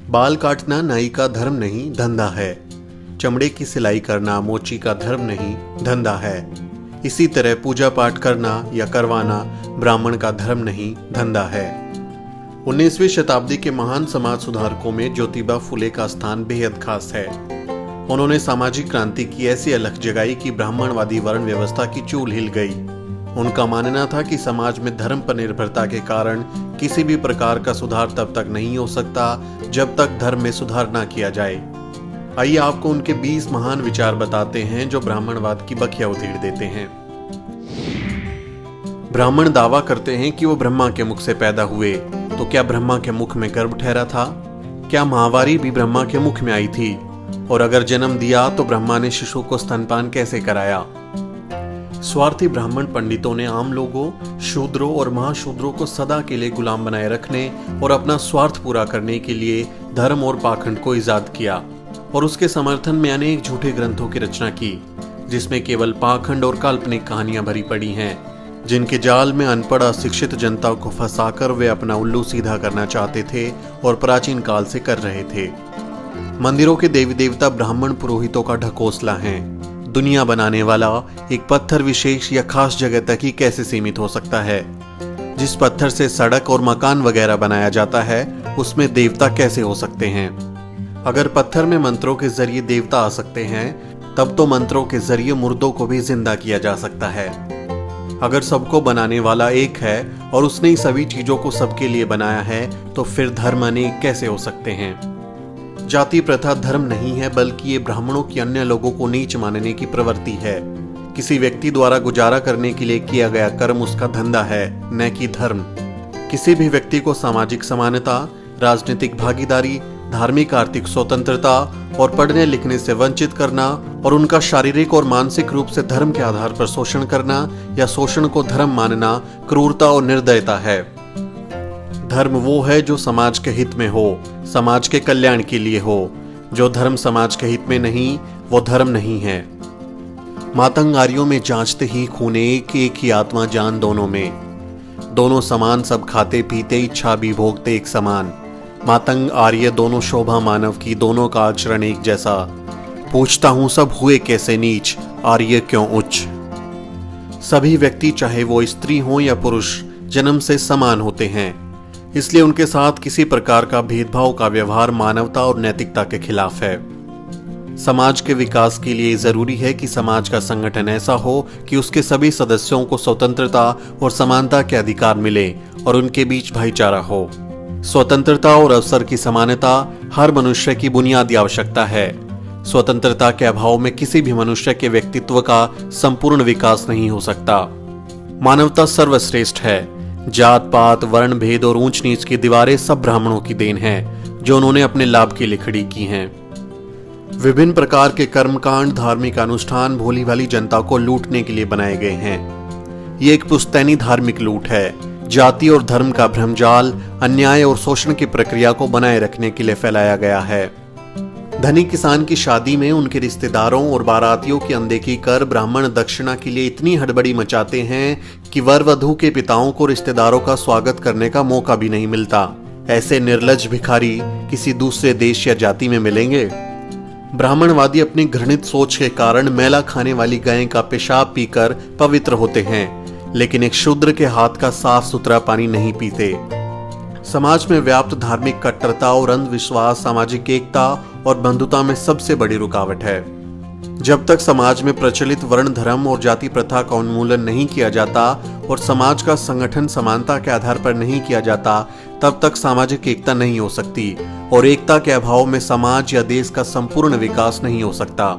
बाल काटना नाई का धर्म नहीं धंधा है। चमड़े की सिलाई करना मोची का धर्म नहीं धंधा है। इसी तरह पूजा पाठ करना या करवाना ब्राह्मण का धर्म नहीं धंधा है। 19वीं शताब्दी के महान समाज सुधारकों में ज्योतिबा फुले का स्थान बेहद खास है। उन्होंने सामाजिक क्रांति की ऐसी अलख जगाई कि ब्राह्मणवादी वर्ण व्यवस्था की चूल हिल गई। उनका मानना था कि समाज में धर्म पर निर्भरता के कारण किसी भी प्रकार का सुधार तब तक नहीं हो सकता जब तक धर्म में सुधार ना किया जाए। आइए आपको उनके 20 महान विचार बताते हैं जो ब्राह्मणवाद की बखिया उधेड़ देते हैं। ब्राह्मण दावा करते हैं कि वो ब्रह्मा के मुख से पैदा हुए, तो क्या ब्रह्मा के मुख में गर्भ ठहरा था? क्या महावारी भी ब्रह्मा के मुख में आई थी? और अगर जन्म दिया तो ब्रह्मा ने शिशु को स्तनपान कैसे कराया? स्वार्थी ब्राह्मण पंडितों ने आम लोगों, शूद्रों और महाशूद्रों को सदा के लिए गुलाम बनाए रखने और अपना स्वार्थ पूरा करने के लिए धर्म और पाखंड को इजाद किया और उसके समर्थन में अनेक झूठे ग्रंथों की रचना की, जिसमें केवल पाखंड और काल्पनिक कहानियां भरी पड़ी हैं, जिनके जाल में अनपढ़ अशिक्षित जनता को फंसाकर वे अपना उल्लू सीधा करना चाहते थे और प्राचीन काल से कर रहे थे। मंदिरों के देवी देवता ब्राह्मण पुरोहितों का ढकोसला हैं। दुनिया बनाने वाला एक पत्थर विशेष या खास जगह तक ही कैसे सीमित हो सकता है? जिस पत्थर से सड़क और मकान वगैरह बनाया जाता है उसमें देवता कैसे हो सकते हैं? अगर पत्थर में मंत्रों के जरिए देवता आ सकते हैं, तब तो मंत्रों के जरिए मुर्दों को भी जिंदा किया जा सकता है। अगर सबको बनाने वाला एक है और उसने ही सभी चीजों को सबके लिए बनाया है, तो फिर धर्म अनेक कैसे हो सकते हैं? जाति प्रथा धर्म नहीं है, बल्कि ये ब्राह्मणों की अन्य लोगों को नीच मानने की प्रवृत्ति है। किसी व्यक्ति द्वारा गुजारा करने के लिए किया गया कर्म उसका धंधा है, न कि धर्म। किसी भी व्यक्ति को सामाजिक समानता, राजनीतिक भागीदारी, धार्मिक आर्थिक स्वतंत्रता और पढ़ने लिखने से वंचित करना और उनका शारीरिक और मानसिक रूप से धर्म के आधार पर शोषण करना या शोषण को धर्म मानना क्रूरता और निर्दयता है। धर्म वो है जो समाज के हित में हो, समाज के कल्याण के लिए हो। जो धर्म समाज के हित में नहीं, वो धर्म नहीं है। मातंग आर्यों में जांचते ही खूने एक ही आत्मा जान दोनों में। दोनों समान सब खाते पीते इच्छा भी भोगते एक समान। मातंग आर्य दोनों शोभा मानव की, दोनों का आचरण एक जैसा। पूछता हूं सब हुए कैसे नीच, आर्य क्यों उच्च? सभी व्यक्ति चाहे वो स्त्री हो या पुरुष जन्म से समान होते हैं, इसलिए उनके साथ किसी प्रकार का भेदभाव का व्यवहार मानवता और नैतिकता के खिलाफ है। समाज के विकास के लिए जरूरी है कि समाज का संगठन ऐसा हो कि उसके सभी सदस्यों को स्वतंत्रता और समानता के अधिकार मिले और उनके बीच भाईचारा हो। स्वतंत्रता और अवसर की समानता हर मनुष्य की बुनियादी आवश्यकता है। स्वतंत्रता के अभाव में किसी भी मनुष्य के व्यक्तित्व का संपूर्ण विकास नहीं हो सकता। मानवता सर्वश्रेष्ठ है। जात पात, वर्ण भेद और ऊंच नीच की दीवारें सब ब्राह्मणों की देन है, जो उन्होंने अपने लाभ के लिए खड़ी की हैं। विभिन्न प्रकार के कर्मकांड, धार्मिक अनुष्ठान भोली भाली जनता को लूटने के लिए बनाए गए हैं। ये एक पुश्तैनी धार्मिक लूट है। जाति और धर्म का भ्रमजाल अन्याय और शोषण की प्रक्रिया को बनाए रखने के लिए फैलाया गया है। धनी किसान की शादी में उनके रिश्तेदारों और बारातियों की अनदेखी कर ब्राह्मण दक्षिणा के लिए इतनी हड़बड़ी मचाते हैं कि वर वधू के पिताओं को रिश्तेदारों का स्वागत करने का मौका भी नहीं मिलता। ऐसे निर्लज्ज भिखारी किसी दूसरे देश या जाति में मिलेंगे? ब्राह्मणवादी अपनी घृणित सोच के कारण मैला खाने वाली गाय का पेशाब पीकर पवित्र होते हैं, लेकिन एक शूद्र के हाथ का साफ सुथरा पानी नहीं पीते। समाज में व्याप्त धार्मिक कट्टरता और अंधविश्वास सामाजिक एकता और बंधुता में सबसे बड़ी रुकावट है। जब तक समाज में प्रचलित वर्ण धर्म और जाति प्रथा का उन्मूलन नहीं किया जाता और समाज का संगठन समानता के आधार पर नहीं किया जाता, तब तक सामाजिक एकता नहीं हो सकती और एकता के अभाव में समाज या देश का संपूर्ण विकास नहीं हो सकता।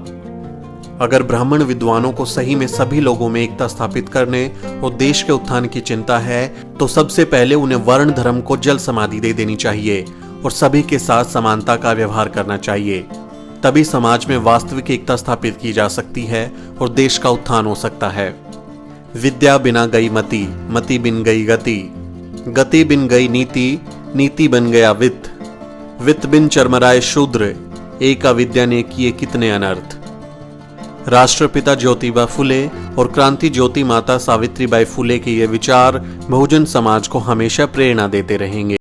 अगर ब्राह्मण विद्वानों को सही में सभी लोगों में एकता स्थापित करने और देश के उत्थान की चिंता है, तो सबसे पहले उन्हें वर्ण धर्म को जल समाधि दे देनी चाहिए और सभी के साथ समानता का व्यवहार करना चाहिए। तभी समाज में वास्तविक एकता स्थापित की जा सकती है और देश का उत्थान हो सकता है। विद्या बिना गई मति, मति बिन गई गति, गति बिन गई नीति, नीति बन गया वित्त, वित्त बिन चरमराए शूद्र, एक अविद्या ने किए कितने अनर्थ। राष्ट्रपिता ज्योतिबा फुले और क्रांति ज्योति माता सावित्रीबाई फुले के ये विचार बहुजन समाज को हमेशा प्रेरणा देते रहेंगे।